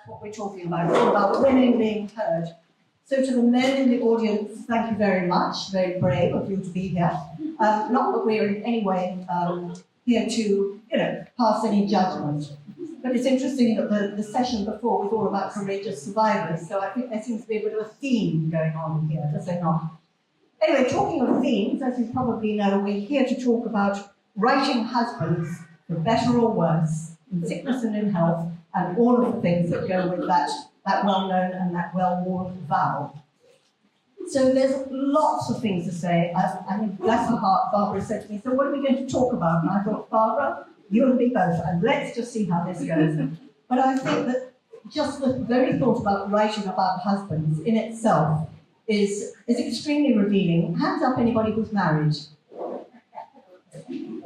what we're talking about. It's all about women being heard. So to the men in the audience, thank you very much. Very brave of you to be here. Not that we're in any way here to, pass any judgment. But it's interesting that the session before was all about courageous survivors, so I think there seems to be a bit of a theme going on here, does there not? Anyway, talking of themes, as you probably know, we're here to talk about righting husbands, for better or worse, in sickness and in health, and all of the things that go with that well-known and that well-worn vow. So there's lots of things to say. I mean, bless her heart, Barbara said to me, so what are we going to talk about? And I thought, Barbara, you and me both, and let's just see how this goes. But I think that just the very thought about writing about husbands in itself is extremely revealing. Hands up anybody who's married.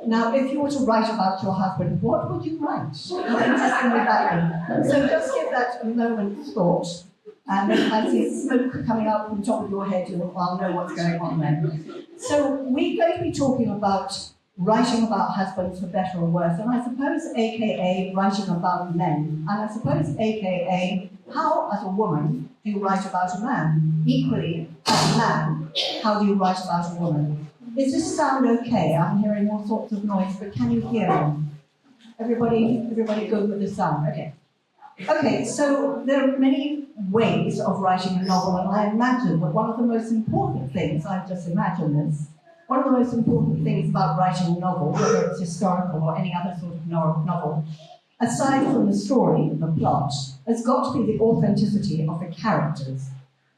Now, if you were to write about your husband, what would you write? How interesting would that be? So just give that a moment's thought, and if I see smoke coming out from the top of your head, I'll know what's going on then. So we're going to be talking about writing about husbands for better or worse, and I suppose AKA writing about men, and I suppose AKA how, as a woman, do you write about a man? Equally, as a man, how do you write about a woman? Does this sound okay? I'm hearing all sorts of noise, but can you hear me? Everybody good with the sound? Okay. Okay, so there are many ways of writing a novel, and I imagine that one of the most important things, I've just imagined this, one of the most important things about writing a novel, whether it's historical or any other sort of novel, aside from the story, the plot, has got to be the authenticity of the characters.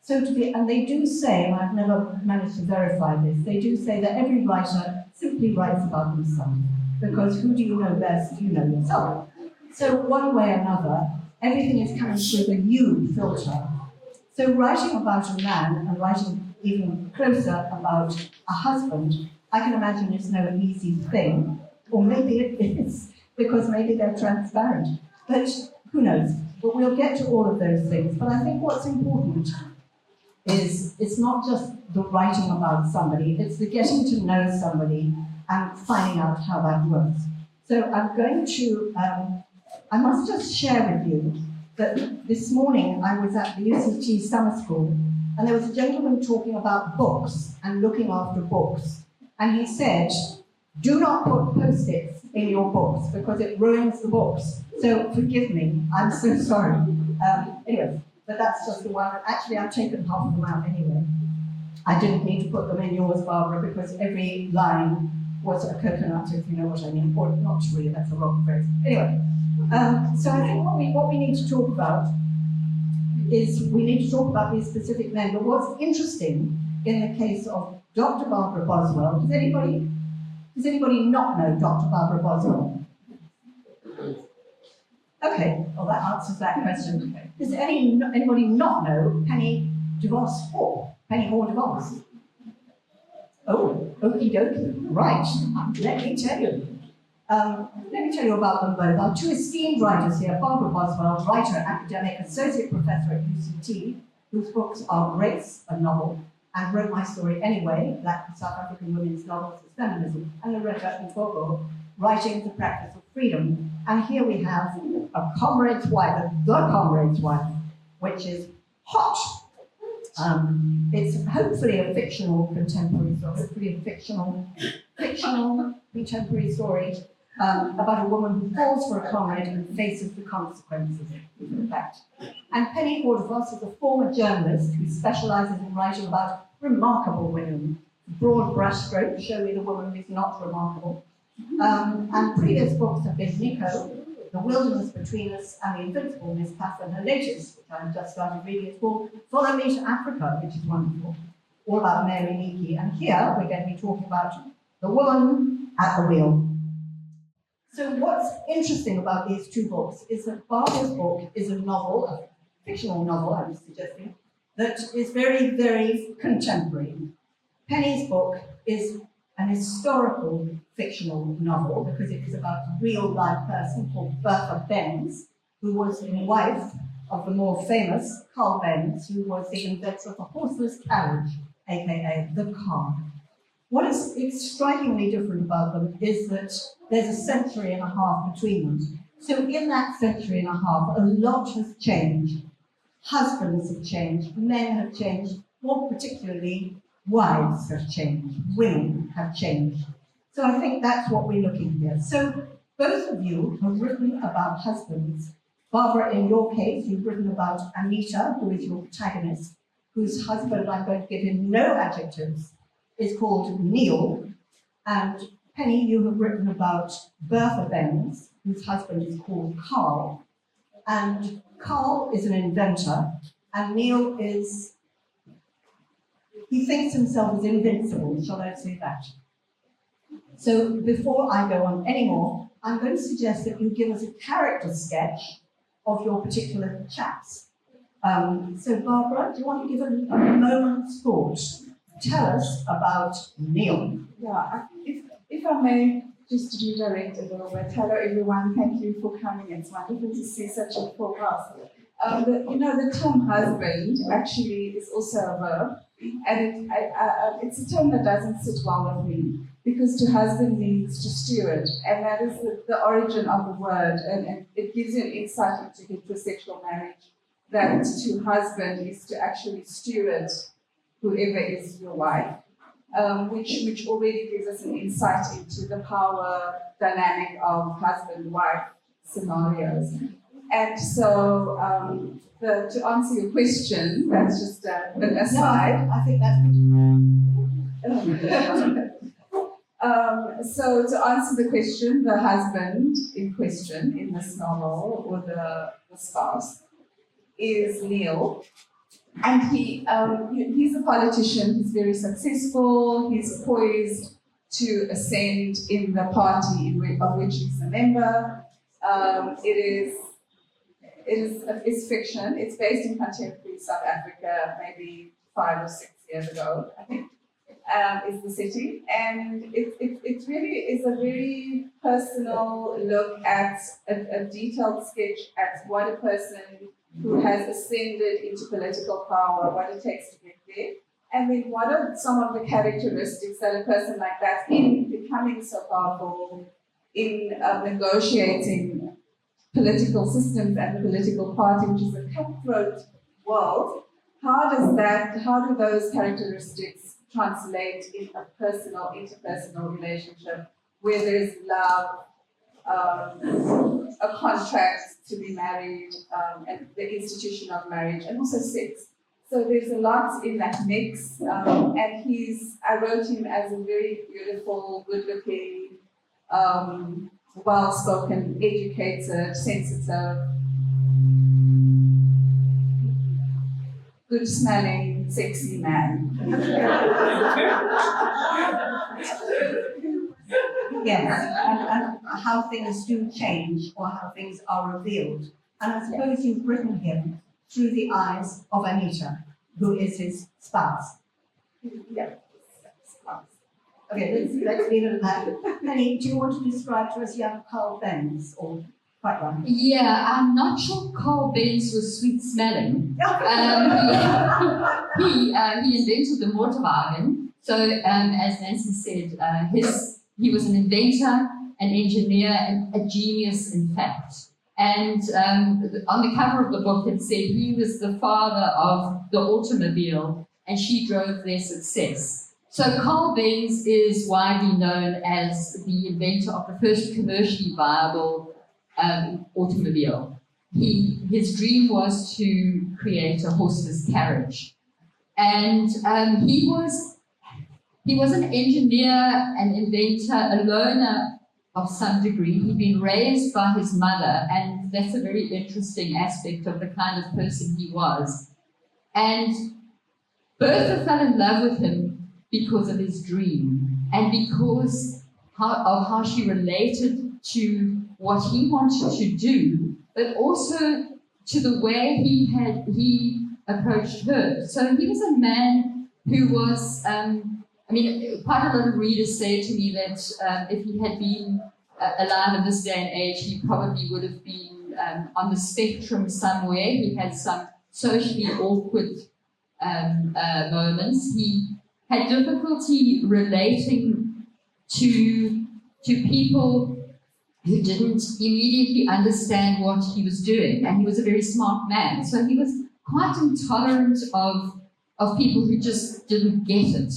So and they do say, and I've never managed to verify this, they do say that every writer simply writes about themselves, because who do you know best? You know yourself. So one way or another, everything is coming through the you filter. So writing about a man and writing even closer about a husband, I can imagine is no easy thing, or maybe it is, because maybe they're transparent. But who knows? But we'll get to all of those things. But I think what's important is it's not just the writing about somebody, it's the getting to know somebody and finding out how that works. So I'm going to, I must just share with you that this morning I was at the UCT summer school, and there was a gentleman talking about books and looking after books. And he said, do not put post-its in your books because it ruins the books. So forgive me, I'm so sorry. Anyway. But that's just the one. Actually, I've taken half of them out anyway. I didn't need to put them in yours, Barbara, because every line was a coconut, if you know what I mean. Or not really, that's a wrong phrase. Anyway, so I think what we need to talk about is we need to talk about these specific men. But what's interesting in the case of Dr. Barbara Boswell, does anybody not know Dr. Barbara Boswell? Okay, well that answers that question. Does anybody not know Penny DeVos? Penny Hall DeVos? Oh, okie dokie. Right, let me tell you. Let me tell you about them both. Our two esteemed writers here, Barbara Boswell, writer, academic, associate professor at UCT, whose books are Grace, a novel, and Wrote My Story Anyway, Black South African Women's Novels as Feminism, and Loretta Mpogo, Writing the Practice of Freedom. And here we have a comrade's wife, the comrade's wife, which is hot. It's hopefully a fictional contemporary story, hopefully a fictional contemporary story about a woman who falls for a comrade and faces the consequences of that. And Penny Hall DeVos is a former journalist who specializes in writing about remarkable women. Broad brushstrokes show me the woman who's not remarkable. And previous books have been Nico, The Wilderness Between Us, and The Invincible Miss Pass, and her latest, which I've just started reading, is called Follow Me to Africa, which is wonderful, all about Mary Leakey. And here we're going to be talking about the woman at the wheel. So what's interesting about these two books is that Barbara's book is a novel, a fictional novel, I was suggesting, that is very, very contemporary. Penny's book is an historical fictional novel because it is about a real-life person called Bertha Benz, who was the wife of the more famous Carl Benz, who was the inventor of the horseless carriage, aka the car. What is strikingly different about them is that there's a century and a half between them. So in that century and a half, a lot has changed. Husbands have changed, men have changed, more particularly wives have changed, women have changed. So I think that's what we're looking here. So both of you have written about husbands. Barbara, in your case, you've written about Anita, who is your protagonist, whose husband, I'm going to give him no adjectives, is called Neil. And Penny, you have written about Bertha Benz, whose husband is called Carl. And Carl is an inventor, and Neil is, he thinks himself as invincible, shall I say that? So before I go on anymore, I'm going to suggest that you give us a character sketch of your particular chaps. So Barbara, do you want to give a moment's thought? Tell us about Neil. Yeah, if I may just redirect a little bit. Hello everyone, thank you for coming. It's wonderful to see such a full house. The term husband actually is also a verb, and it's a term that doesn't sit well with me, because to husband means to steward, and that is the origin of the word, and it gives you an insight into heterosexual marriage, that to husband is to actually steward whoever is your wife, which already gives us an insight into the power dynamic of husband-wife scenarios. And so, to answer your question, that's just an aside. No, I think that's so to answer the question, the husband in question in this novel, or the spouse, is Neil. And he's a politician, he's very successful, he's poised to ascend in the party of which he's a member. It's fiction. It's based in contemporary South Africa, maybe 5 or 6 years ago, I think, is the setting. And it really is a very personal look at a detailed sketch at what a person who has ascended into political power, what it takes to get there, and then what are some of the characteristics that a person like that, in becoming so powerful, in negotiating political systems and the political party, which is a cutthroat world, how do those characteristics translate in a personal, interpersonal relationship where there's love, a contract to be married, and the institution of marriage, and also sex. So there's a lot in that mix, and I wrote him as a very beautiful, good-looking, well-spoken, educated, sensitive, good-smelling, sexy man. yes, and how things do change, or how things are revealed. And I suppose you've written him through the eyes of Anita, who is his spouse. Yeah. Okay, let's leave it at that. Penny, do you want to describe to us young Carl Benz, or quite right? Yeah, I'm not sure Carl Benz was sweet-smelling. He invented the Motorwagen. So, as Nancy said, he was an inventor, an engineer, and a genius, in fact. And on the cover of the book, it said he was the father of the automobile, and she drove their success. So Carl Benz is widely known as the inventor of the first commercially viable automobile. His dream was to create a horseless carriage. And he was an engineer, an inventor, a loner of some degree. He'd been raised by his mother, and that's a very interesting aspect of the kind of person he was. And Bertha fell in love with him because of his dream, and because of how she related to what he wanted to do, but also to the way he approached her. So he was a man who was, quite a lot of readers say to me that if he had been alive in this day and age, he probably would have been on the spectrum somewhere. He had some socially awkward moments. He had difficulty relating to people who didn't immediately understand what he was doing, and he was a very smart man, so he was quite intolerant of people who just didn't get it.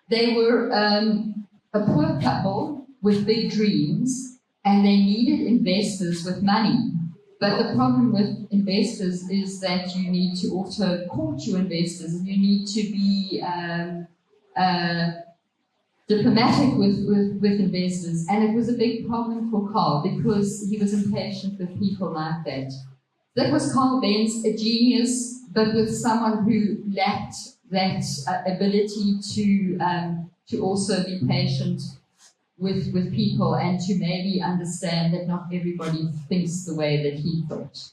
They were a poor couple with big dreams, and they needed investors with money. But the problem with investors is that you need to also court your investors, and you need to be diplomatic with investors. And it was a big problem for Carl because he was impatient with people like that. That was Carl Benz, a genius, but with someone who lacked that ability to also be patient with people and to maybe understand that not everybody thinks the way that he thought.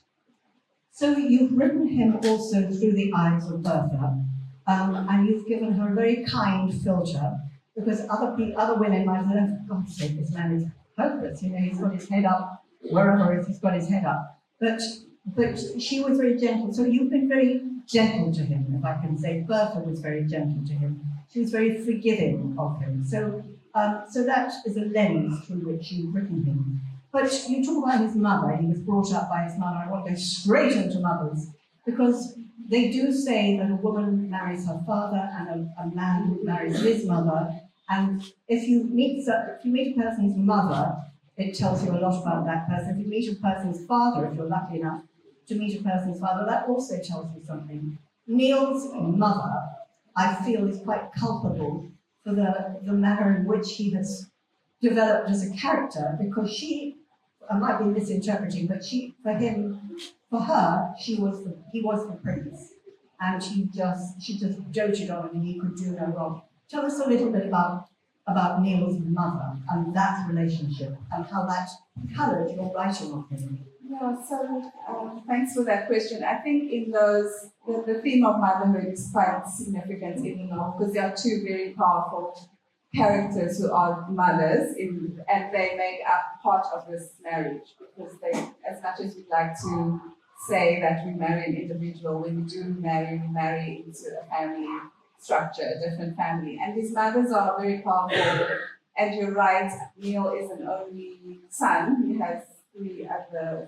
So you've written him also through the eyes of Bertha, and you've given her a very kind filter, because other women might have said, for God's sake, this man is hopeless, he's got his head up, wherever he's got his head up. But she was very gentle, so you've been very gentle to him, if I can say. Bertha was very gentle to him. She was very forgiving of him. So that is a lens through which you've written him. But you talk about his mother. He was brought up by his mother. I want to go straight into mothers, because they do say that a woman marries her father and a man marries his mother. And if you meet a person's mother, it tells you a lot about that person. If you meet a person's father, if you're lucky enough to meet a person's father, that also tells you something. Neil's mother, I feel, is quite culpable for the manner in which he has developed as a character, because I might be misinterpreting, but for her, he was the prince, and she just doted on him, and he could do no wrong. Tell us a little bit about Neil's mother and that relationship, and how that coloured your writing of him. Yeah, so thanks for that question. I think in the theme of motherhood is quite significant in the novel, because there are two very powerful characters who are mothers, and they make up part of this marriage, because they, as much as we like to say that we marry an individual, when we do marry, we marry into a family structure, a different family. And these mothers are very powerful. And you're right, Neil is an only son. He has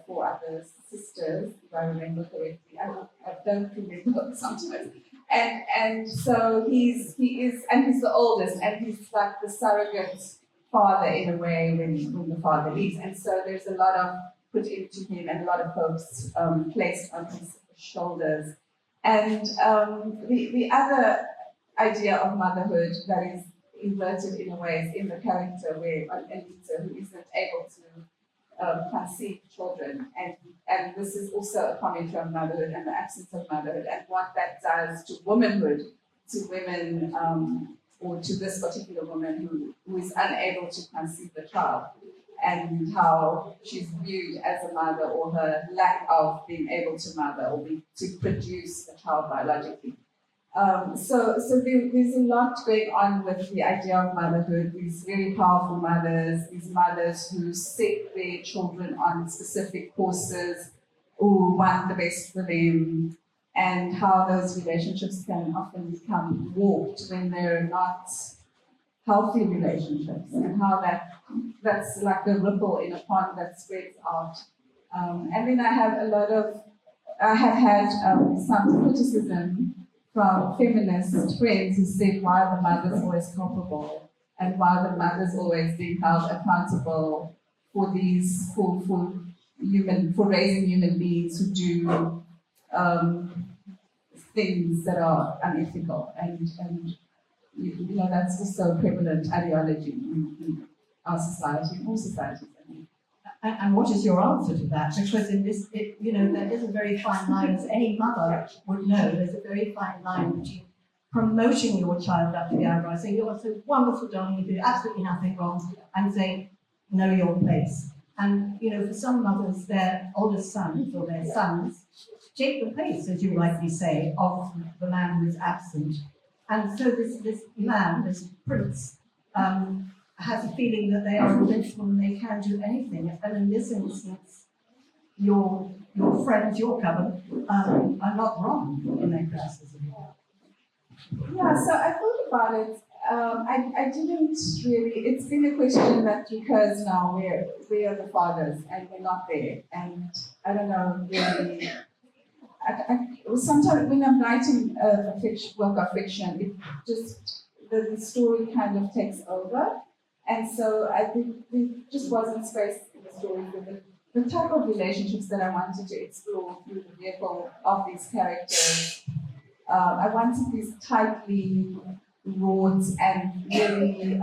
four other sisters, if I remember correctly. I don't remember sometimes. And so he's the oldest, and he's like the surrogate father in a way when the father leaves. And so there's a lot of put into him and a lot of hopes placed on his shoulders. And the other idea of motherhood that is inverted in a way is in the character where Anita, who isn't able to conceive children, and this is also a commentary on motherhood and the absence of motherhood and what that does to womanhood, to women, or to this particular woman who is unable to conceive the child, and how she's viewed as a mother, or her lack of being able to mother or to produce a child biologically. So there's a lot going on with the idea of motherhood, these very powerful mothers, these mothers who set their children on specific courses, who want the best for them, and how those relationships can often become warped when they're not healthy relationships, and how that's like a ripple in a pond that spreads out. And then I have had some criticism from feminist friends who said, why are the mothers always culpable, and why are the mothers always being held accountable for raising human beings who do things that are unethical, and that's also a prevalent ideology in our society, in all societies. And what is your answer to that? Because in this, there is a very fine line, as any mother would know, there's a very fine line between promoting your child up to the eyebrow, saying, you're so wonderful, darling, you do absolutely nothing wrong, and saying, know your place. And, for some mothers, their oldest sons or their sons take the place, as you rightly say, of the man who is absent. And so this man, this prince, has a feeling that they are invincible and they can do anything. And in this instance, your friends, your coven, are not wrong in their criticism. Yeah, so I thought about it I didn't really. It's been a question that recurs now. We are the fathers, and we're not there. And I don't know really. Sometimes when I'm writing a fiction, work of fiction, it just the story kind of takes over, and so there just wasn't space in the story for the type of relationships that I wanted to explore through the vehicle of these characters. I wanted these tightly wrought and really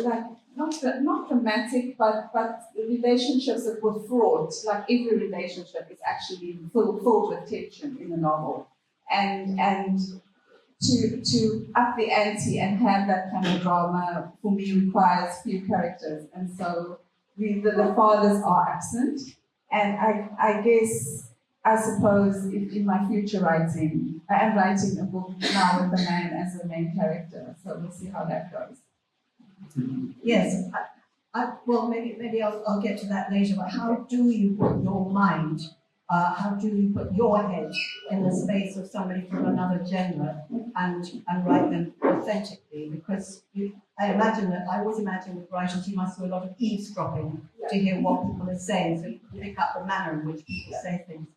like not dramatic, but relationships that were fraught. Like every relationship is actually filled with tension in the novel, and to up the ante and have that kind of drama for me requires few characters, and so the fathers are absent, and I guess. I suppose in my future writing, I am writing a book now with the man as the main character, so we'll see how that goes. Yes, well, maybe I'll get to that later, but how do you put your mind, how do you put your head in the space of somebody from another gender and write them authentically? Because I always imagine with writers you must do a lot of eavesdropping to hear what people are saying, so you can pick up the manner in which people say things.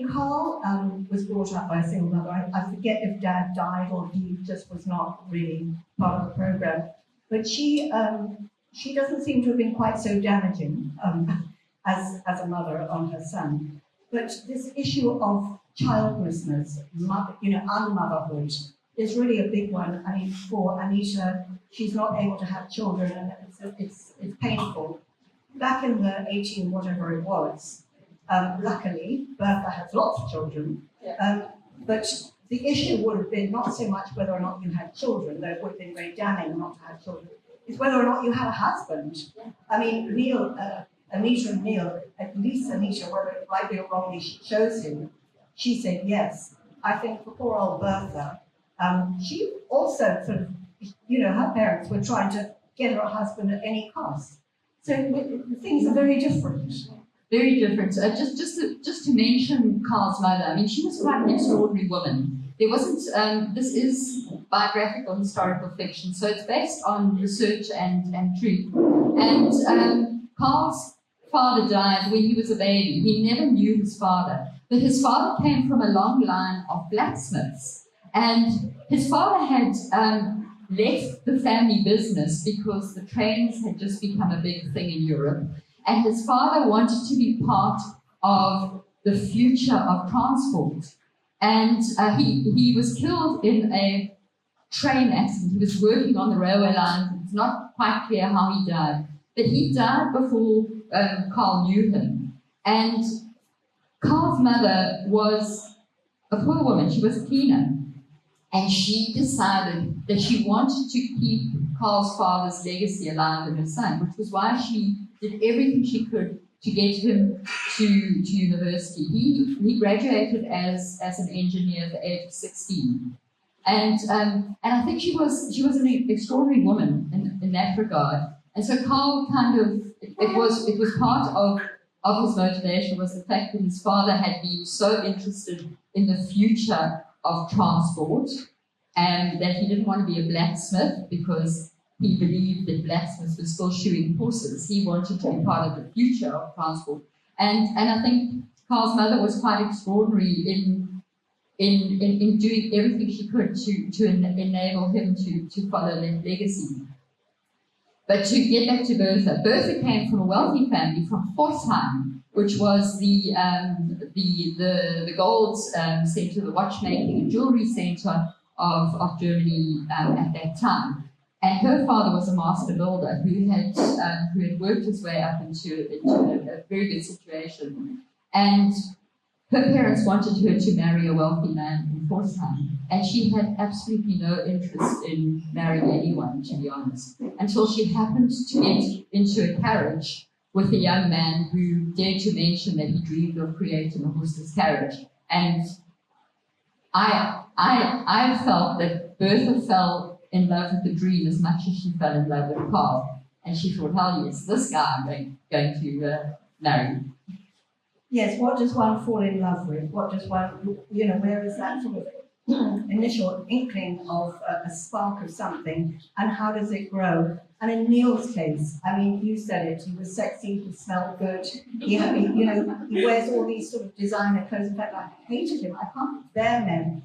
Carl was brought up by a single mother. I forget if Dad died or he just was not really part of the program. But she doesn't seem to have been quite so damaging as a mother on her son. But this issue of childlessness, unmotherhood, is really a big one. I mean, for Anita, she's not able to have children, and it's painful. Back in the 18 whatever it was. Luckily, Bertha has lots of children, but the issue would have been not so much whether or not you had children, though it would have been very damning not to have children, it's whether or not you had a husband. I mean, Anita and Neil, at least Anita, whether rightly or wrongly she chose him, she said yes. I think for poor old Bertha, she also sort of, her parents were trying to get her a husband at any cost. So things are very different. Very different. Just to mention Carl's mother, I mean, she was quite an extraordinary woman. There wasn't, this is biographical historical fiction, so it's based on research and truth. And Carl's father died when he was a baby. He never knew his father, but his father came from a long line of blacksmiths. And his father had left the family business because the trains had just become a big thing in Europe. And his father wanted to be part of the future of transport. And he was killed in a train accident. He was working on the railway line. It's not quite clear how he died. But he died before Carl knew him. And Carl's mother was a poor woman. She was a cleaner. And she decided that she wanted to keep Carl's father's legacy alive in her son, which was why she did everything she could to get him to university. He graduated as an engineer at the age of 16. And I think she was an extraordinary woman in that regard. And so Carl kind of, it was part of his motivation was the fact that his father had been so interested in the future of transport and that he didn't want to be a blacksmith because he believed that blacksmiths were still shoeing horses. He wanted to be part of the future of transport. And I think Carl's mother was quite extraordinary in doing everything she could to enable him to follow that legacy. But to get back to Bertha, Bertha came from a wealthy family from Pforzheim, which was the gold center, the watchmaking and jewelry center of Germany at that time. And her father was a master builder who had worked his way up into a very good situation. And her parents wanted her to marry a wealthy man in Pforzheim. And she had absolutely no interest in marrying anyone, to be honest, until she happened to get into a carriage with a young man who dared to mention that he dreamed of creating a horseless carriage. And I felt that Bertha fell in love with the dream as much as she fell in love with Carl. And she thought, hell yes, this guy I'm going to marry. Yes, what does one fall in love with? What does one, where is that sort of initial inkling of a spark of something, and how does it grow? And in Neil's case, I mean, you said it, he was sexy, he smelled good, he wears all these sort of designer clothes. In fact, I hated him. I can't bear men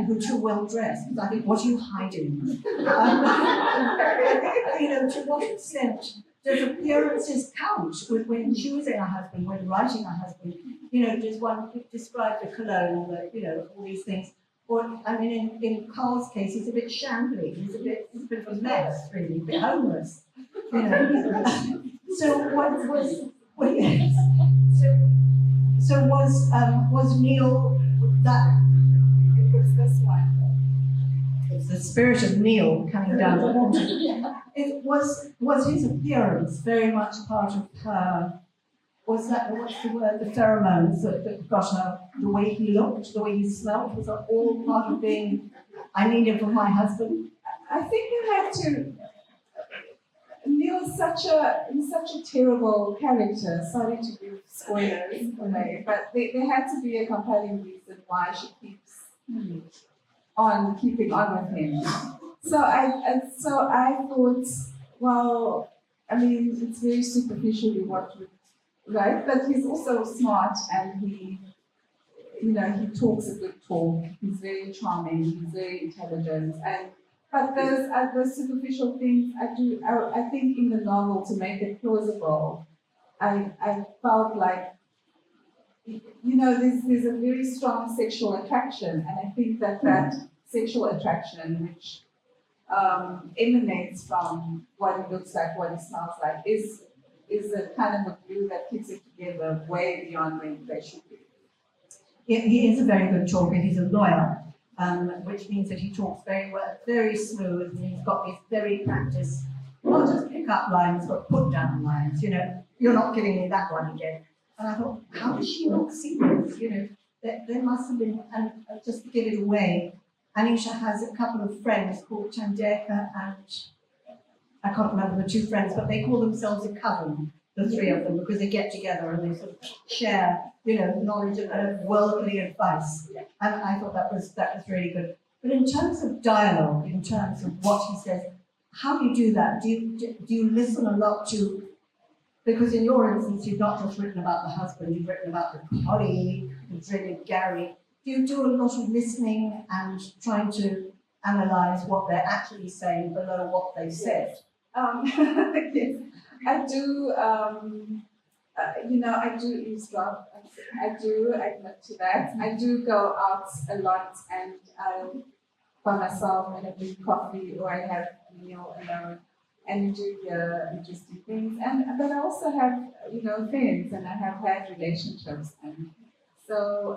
who are too well dressed, because I think, what are you hiding? To what extent does appearances count when choosing a husband, when writing a husband? Does one describe the cologne, all these things? Or, I mean, in Carl's case, he's a bit shambly, he's a bit of a mess, really, a bit homeless. So what was, was Neil that? It's this one. It's the spirit of Neil coming down the water. It was his appearance very much part of her? Was that, what's the word, the pheromones that got her, the way he looked, the way he smelled, was that all part of being, I need him for my husband? I think you have to. Neil's such a terrible character. Sorry to give spoilers away, but there had to be a compelling reason why she keeps on keeping on with him. So I thought, well, I mean, it's very superficially what we, right? But he's also smart, and he talks a good talk. He's very charming. He's very intelligent, but those superficial things. I think in the novel, to make it plausible, I felt like, there's a very strong sexual attraction, and I think that sexual attraction, which emanates from what he looks like, what he smells like, is a kind of a glue that keeps it together way beyond when they should be. He is a very good talker. He's a lawyer, which means that he talks very well, very smooth, and he's got these very practiced, not just pick-up lines, but put-down lines. You're not giving me that one again. And I thought, how does she not see this? There must have been, and just to give it away, Anisha has a couple of friends called Chandeka and I can't remember the two friends, but they call themselves a coven, the three of them, because they get together and they sort of share, knowledge and worldly advice. And I thought that was really good. But in terms of dialogue, in terms of what he says, how do you do that? Do you listen a lot to? Because in your instance, you've not just written about the husband, you've written about the colleague, you've written Gary. Do you do a lot of listening and trying to analyse what they're actually saying below what they said? Yes, I do. I do eavesdrop. I do admit to that. I do go out a lot and by myself and I drink coffee, or I have a meal alone, and do hear interesting things. But I also have friends, and I have had relationships, and so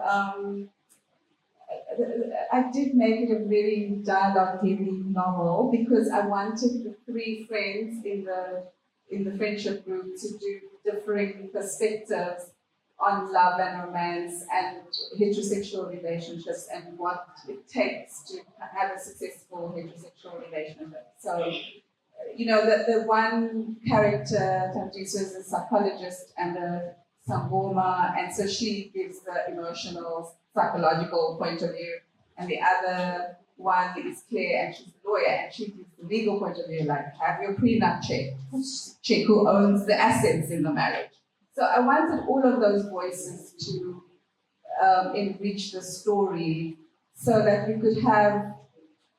I did make it a very dialogue-heavy novel because I wanted the three friends in the friendship group to do differing perspectives on love and romance and heterosexual relationships and what it takes to have a successful heterosexual relationship. So, the one character, Tantiso, is a psychologist and a sangoma, and so she gives the emotional, psychological point of view, and the other one is Claire, and she's a lawyer, and she gives the legal point of view, like, have your prenup check who owns the assets in the marriage. So I wanted all of those voices to enrich the story so that we could have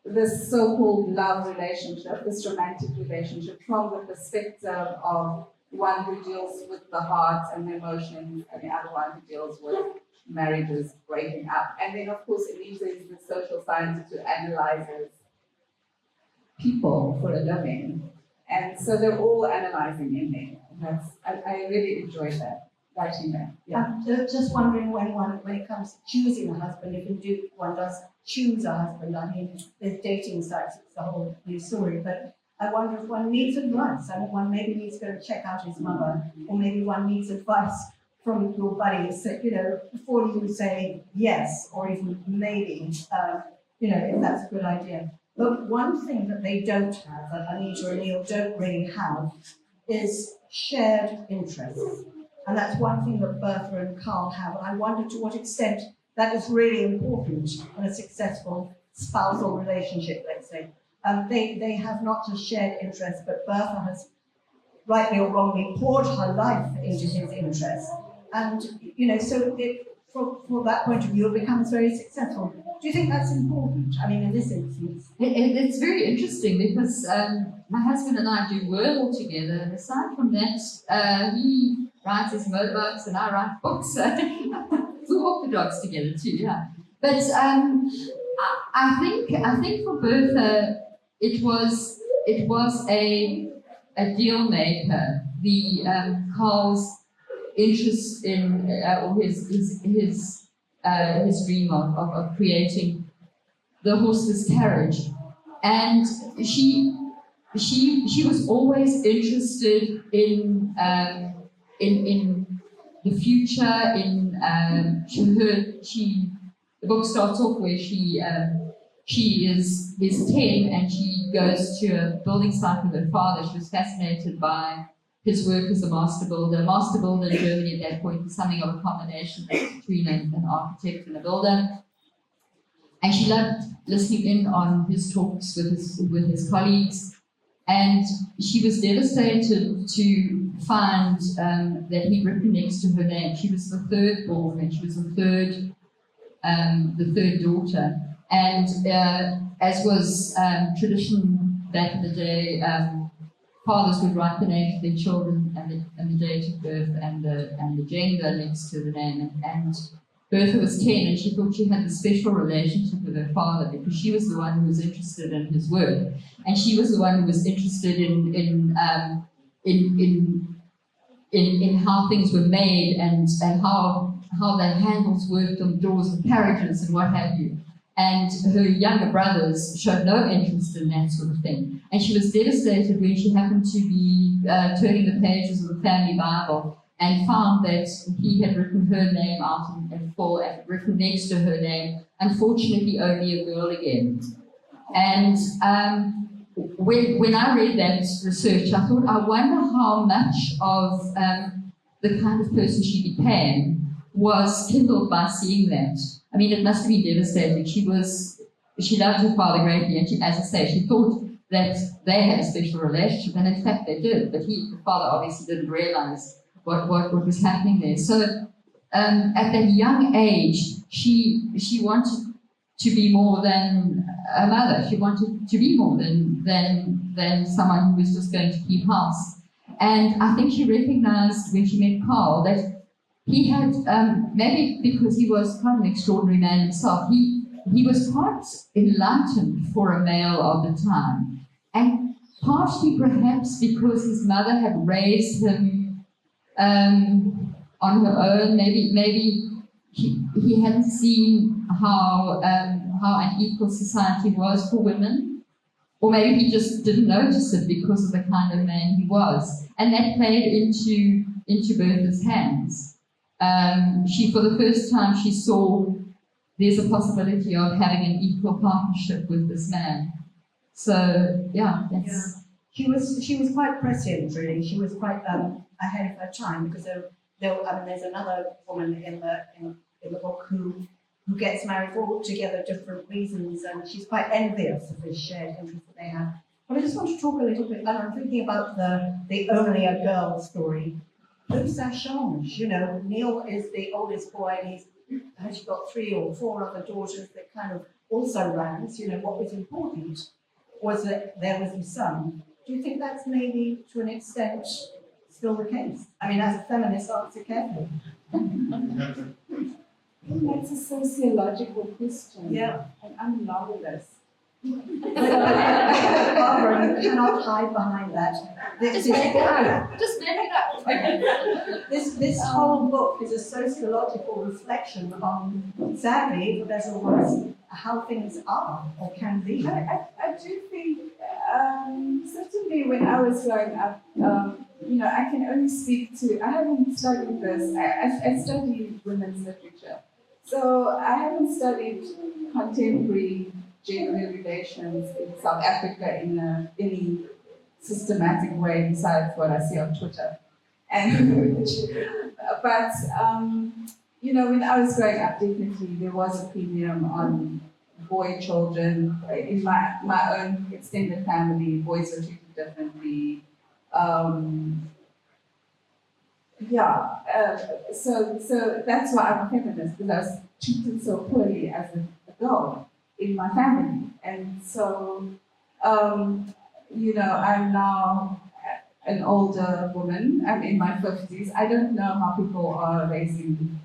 this so-called love relationship, this romantic relationship, from the perspective of one who deals with the heart and the emotions, and the other one who deals with marriages breaking up. And then, of course, Elisa is the social scientist who analyzes people for a living. And so they're all analyzing in there. I really enjoyed that, writing that. Yeah. I'm just wondering when it comes to choosing a husband, if one does choose a husband. I mean, there's dating sites, it's a whole new story, but I wonder if one needs advice. I mean, one maybe needs to go check out his mother, or maybe one needs advice from your buddies, before you say yes, or even maybe, if that's a good idea. But one thing that they don't have, that Anita and Neil don't really have, is shared interests. And that's one thing that Bertha and Carl have. And I wonder to what extent that is really important in a successful spousal relationship, let's say. They have not just shared interests, but Bertha has, rightly or wrongly, poured her life into his interests. And, so from that point of view, it becomes very successful. Do you think that's important? I mean, in this instance. It's very interesting because my husband and I do Wordle together, and aside from that, he writes his motorbikes and I write books. We walk the dogs together too, yeah. But I think for Bertha, it was a deal maker. The Carl's interest in or his dream of creating the horseless carriage, and she was always interested in the future. The book starts off where she is 10 and she goes to a building site with her father. She was fascinated by his work as a master builder. A master builder in Germany at that point was something of a combination between an architect and a builder. And she loved listening in on his talks with his colleagues. And she was devastated to find that he'd written next to her name. She was the third born, and she was the third daughter. And as was tradition back in the day, fathers would write the names of their children and the date of birth and the gender next to the name. And Bertha was 10, and she thought she had a special relationship with her father because she was the one who was interested in his work, and she was the one who was interested in how things were made and how the handles worked on doors of carriages and what have you. And her younger brothers showed no interest in that sort of thing. And she was devastated when she happened to be turning the pages of the family Bible and found that he had written her name out in full and written next to her name, unfortunately only a girl again. And when I read that research, I thought, I wonder how much of the kind of person she became was kindled by seeing that. I mean, it must have been devastating. She loved her father greatly, and as I say, she thought that they had a special relationship, and in fact they did, but the father obviously didn't realize what was happening there. So at that young age, she wanted to be more than a mother. She wanted to be more than someone who was just going to keep house. And I think she recognized when she met Carl that he had, maybe because he was quite an extraordinary man himself, he was quite enlightened for a male of the time. And partly perhaps because his mother had raised him on her own, maybe he hadn't seen how unequal society was for women, or maybe he just didn't notice it because of the kind of man he was, and that played into Bertha's hands. For the first time, she saw there's a possibility of having an equal partnership with this man. So yeah, that's. Yeah. She was quite prescient, really. She was quite ahead of her time because there's another woman in the book who gets married for altogether different reasons, and she's quite envious of this shared interest that they have. But I just want to talk a little bit, and I'm thinking about the Only a Girl story. Ça change, Neil is the oldest boy, and he's got 3 or 4 other daughters that kind of also ran. What was important was that there was a son. Do you think that's maybe, to an extent, still the case? I mean, as a feminist, answer carefully. That's a sociological question. Yeah. And I'm novelist. Barbara, you cannot hide behind that. Just make it up. Just make it up. This whole book is a sociological reflection on, sadly, for better or worse, how things are or can be. I do think, certainly when I was growing up, I can only speak to, I haven't studied this, I studied women's literature. So I haven't studied contemporary gender relations in South Africa in any systematic way besides what I see on Twitter. But when I was growing up, definitely there was a premium on boy children. In my own extended family, boys were treated differently. So that's why I'm a feminist, because I was treated so poorly as a girl in my family. And so, I'm now an older woman. I'm in my 50s. I don't know how people are raising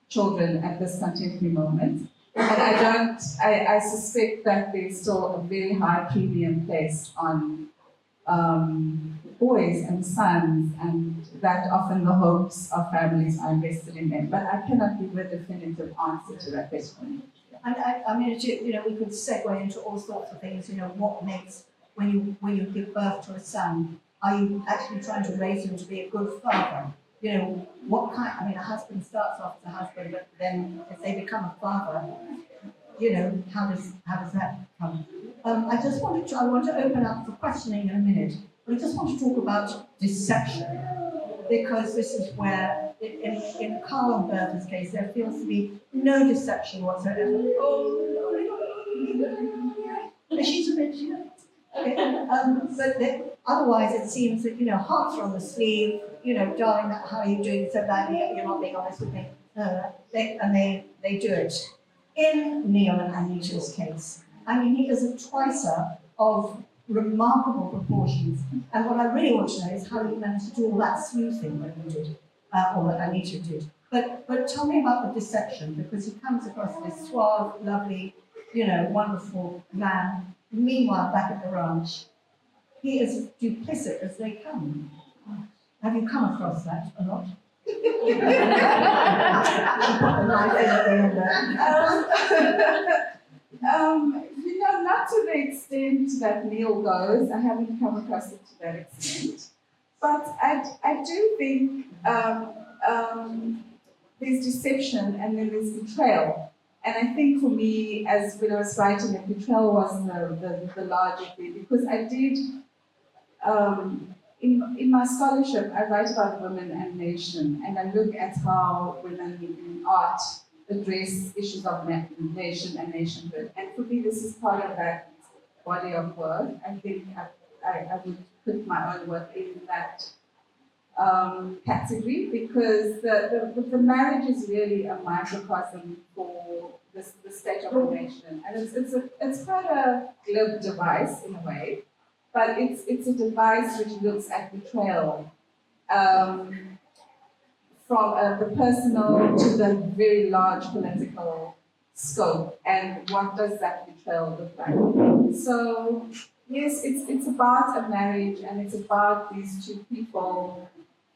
children at this contemporary moment. And I suspect that there's still a very high premium placed on boys and sons, and that often the hopes of families are invested in them. But I cannot give a definitive answer to that question. And I mean, we could segue into all sorts of things. What makes when you give birth to a son, are you actually trying to raise him to be a good father? What kind? I mean, a husband starts off as a husband, but then if they become a father, how does that come? I want to open up for questioning in a minute, but I just want to talk about deception, because this is where, in Carl and Bertha's case, there feels to be no deception whatsoever. She's a bit, okay. But otherwise, it seems that hearts are on the sleeve. Darling, how are you doing so badly? You're not being honest with me. They do it. In Neil and Anita's case, I mean, he is a twicer of remarkable proportions. And what I really want to know is how you managed to do all that sleuthing that you did, or that Anita did. But tell me about the deception, because he comes across this suave, lovely, wonderful man. Meanwhile, back at the ranch, he is as duplicit as they come. Have you come across that a lot? Not to the extent that Neil goes. I haven't come across it to that extent. But I do think there's deception and then there's betrayal. And I think for me, as when I was writing it, betrayal was the larger thing, because I did, in my scholarship, I write about women and nation, and I look at how women in art address issues of nation and nationhood. And for me, this is part of that body of work. I think I would put my own work in that category, because the marriage is really a microcosm for the state of a nation. And it's quite a glib device in a way, but it's a device which looks at betrayal. From the personal to the very large political scope, and what does that betrayal look like? So yes, it's about a marriage, and it's about these two people,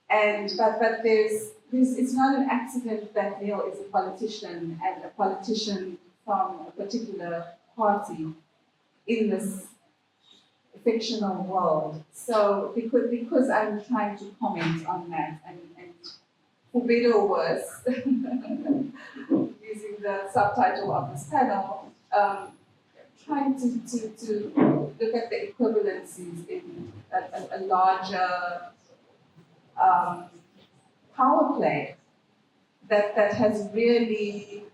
but there's it's not an accident that Neil is a politician, and a politician from a particular party in this fictional world. So because I'm trying to comment on that, and for better or worse, using the subtitle of this panel, trying to look at the equivalencies in a larger power play that has really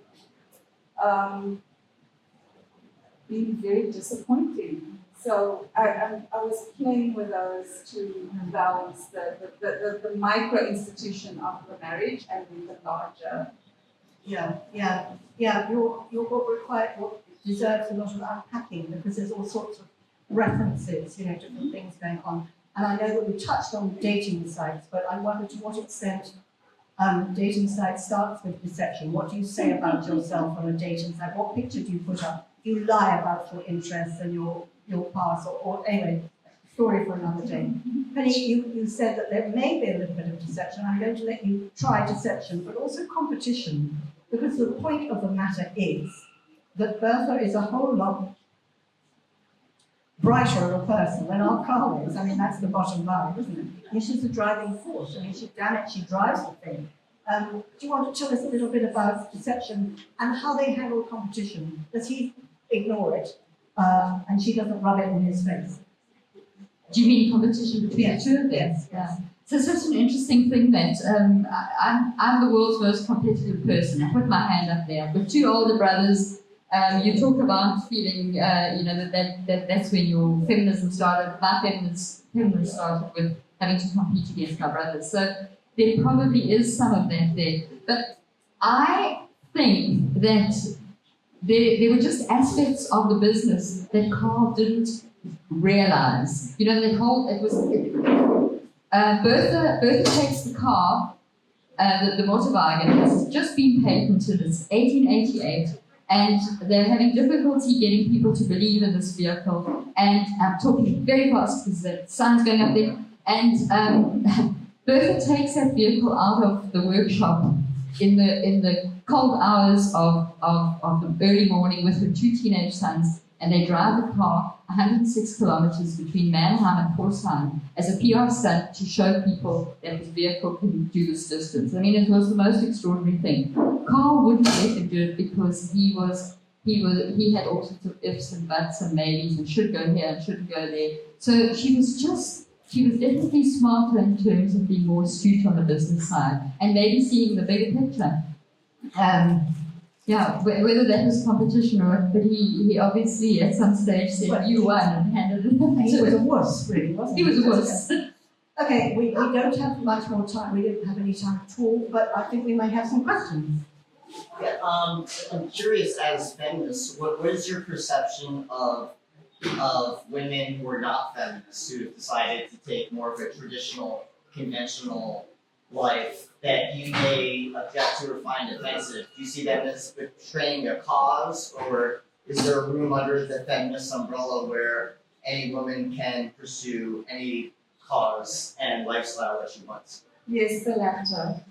been very disappointing. So I was playing with those two realms, the micro institution of the marriage and the larger. Yeah. Your book deserves a lot of unpacking, because there's all sorts of references, different things going on. And I know that we touched on dating sites, but I wonder to what extent dating sites starts with deception. What do you say about yourself on a dating site? What picture do you put up? Do you lie about your interests and your past, or anyway, story for another day. Penny, you said that there may be a little bit of deception. I'm going to let you try deception, but also competition, because the point of the matter is that Bertha is a whole lot brighter of a person than our Carl is. I mean, that's the bottom line, isn't it? And she's the driving force. I mean, she drives the thing. Do you want to tell us a little bit about deception and how they handle competition? Does he ignore it? And she doesn't rub it in his face? Do you mean competition between the two of them? Yes. it's such an interesting thing that I'm the world's most competitive person. I put my hand up there. I've got two older brothers. You talk about feeling, that's when your feminism started. My feminism started with having to compete against my brothers. So there probably is some of that there. But I think that there were just aspects of the business that Carl didn't realize. That whole, Bertha takes the car, the Motorwagen has just been patented, it's 1888, and they're having difficulty getting people to believe in this vehicle. And I'm talking very fast because the sun's going up there. And Bertha takes that vehicle out of the workshop in the cold hours of the early morning with her two teenage sons, and they drive the car 106 kilometers between Mannheim and Pforzheim as a PR stunt to show people that this vehicle can do this distance. I mean, it was the most extraordinary thing. Carl wouldn't let him do it because he had all sorts of ifs and buts and maybes and should go here and shouldn't go there. So she was definitely smarter in terms of being more astute on the business side and maybe seeing the bigger picture. Whether that was competition or not, but he obviously at some stage said, you won, and handed it. He was a wuss, really, wasn't he? He was a wuss. Okay, we don't have much more time. We didn't have any time at all, but I think we may have some questions. Yeah, I'm curious as feminists, what is your perception of women who are not feminists who have decided to take more of a traditional, conventional life that you may object to or find offensive? Do you see them as betraying a cause, or is there a room under the feminist umbrella where any woman can pursue any cause and lifestyle that she wants? Yes, the latter.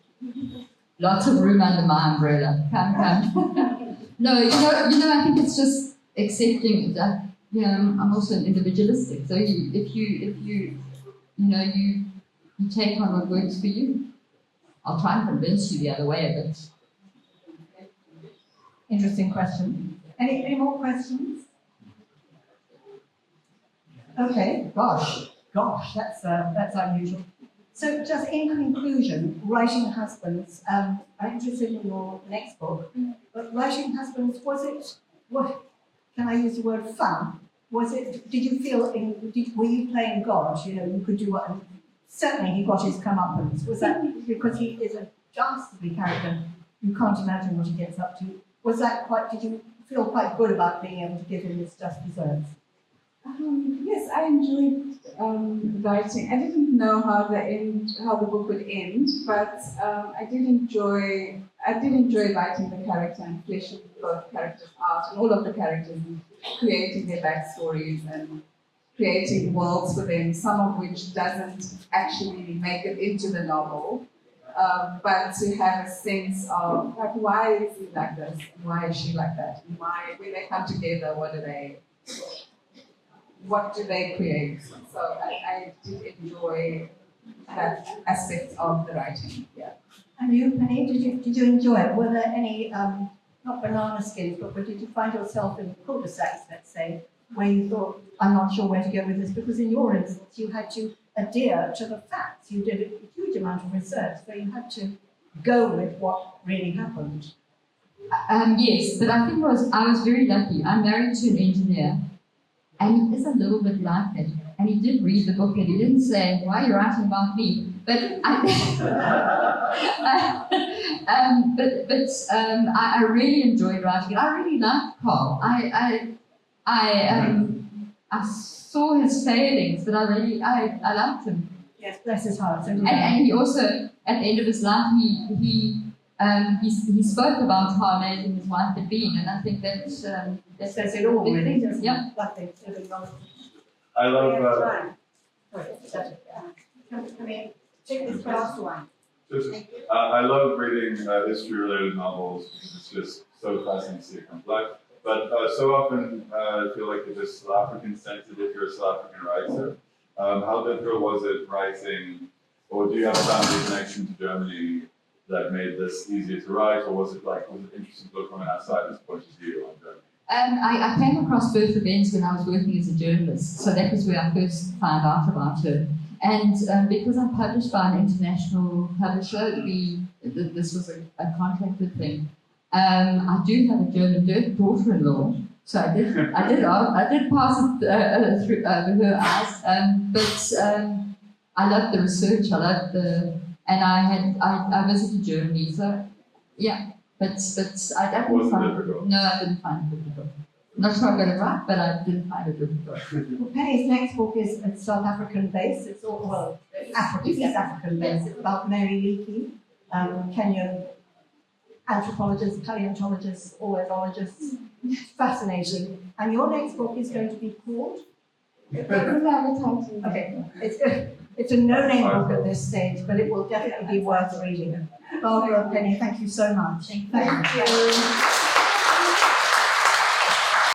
Lots of room under my umbrella. Come. No, I think it's just accepting that. I'm also an individualistic. So if you take on what works for you. I'll try and convince you the other way a bit. Interesting question. Any more questions? Okay, gosh, that's unusual. So just in conclusion, Writing Husbands, I'm interested in your next book, but Writing Husbands, can I use the word fun? Did you feel, were you playing God? You could do what, certainly he got his comeuppance. Was that because he is a dastardly character? You can't imagine what he gets up to. Did you feel quite good about being able to give him his just desserts? Yes, I enjoyed writing. I didn't know how the book would end, but I did enjoy writing the character and fleshing both characters out and all of the characters and creating their backstories and creating worlds for them, some of which doesn't actually make it into the novel, but to have a sense of why is he like this, and why is she like that, and why, when they come together, what do they create? So I did enjoy that aspect of the writing. Yeah. And you, Penny, did you enjoy it? Were there any not banana skins, but did you find yourself in cul-de-sacs, let's say, where you thought, I'm not sure where to go with this? Because in your instance, you had to adhere to the facts. You did a huge amount of research, so you had to go with what really happened. Yes, but I think I was very lucky. I'm married to an engineer, and he is a little bit like it. And he did read the book, and he didn't say, why are you writing about me? But I really enjoyed writing it. I really liked Carl. I saw his failings, but I liked him. Yes, bless his heart. And he also, at the end of his life, he spoke about how amazing his wife had been, and I think that says it all, really. Yeah. I love. I love reading history-related novels because it's just so fascinating to see it come to life. But so often I feel like it is South African-centered if you're a South African writer. How difficult was it writing, or do you have a family connection to Germany that made this easier to write, or was it interesting to look from an outsider's point of view on Germany? I came across Bertha Benz when I was working as a journalist, so that was where I first found out about her. And because I'm published by an international publisher, this was a contracted thing. I do have a German daughter-in-law, so I did pass it through her eyes. But I loved the research. And I visited Germany. So yeah, but I didn't Wasn't find difficult. No, I didn't find it difficult. Not sure I got it right, but I didn't find it difficult. Well, Penny's next book is South African based. It's all, well, African based. It's about Mary Leakey, Kenyan anthropologist, paleontologist, oenologist. Fascinating. And your next book is going to be called? Okay, it's a no-name book at this stage, but it will definitely be worth reading. Barbara and Penny, thank you so much. Thank you. Thank you.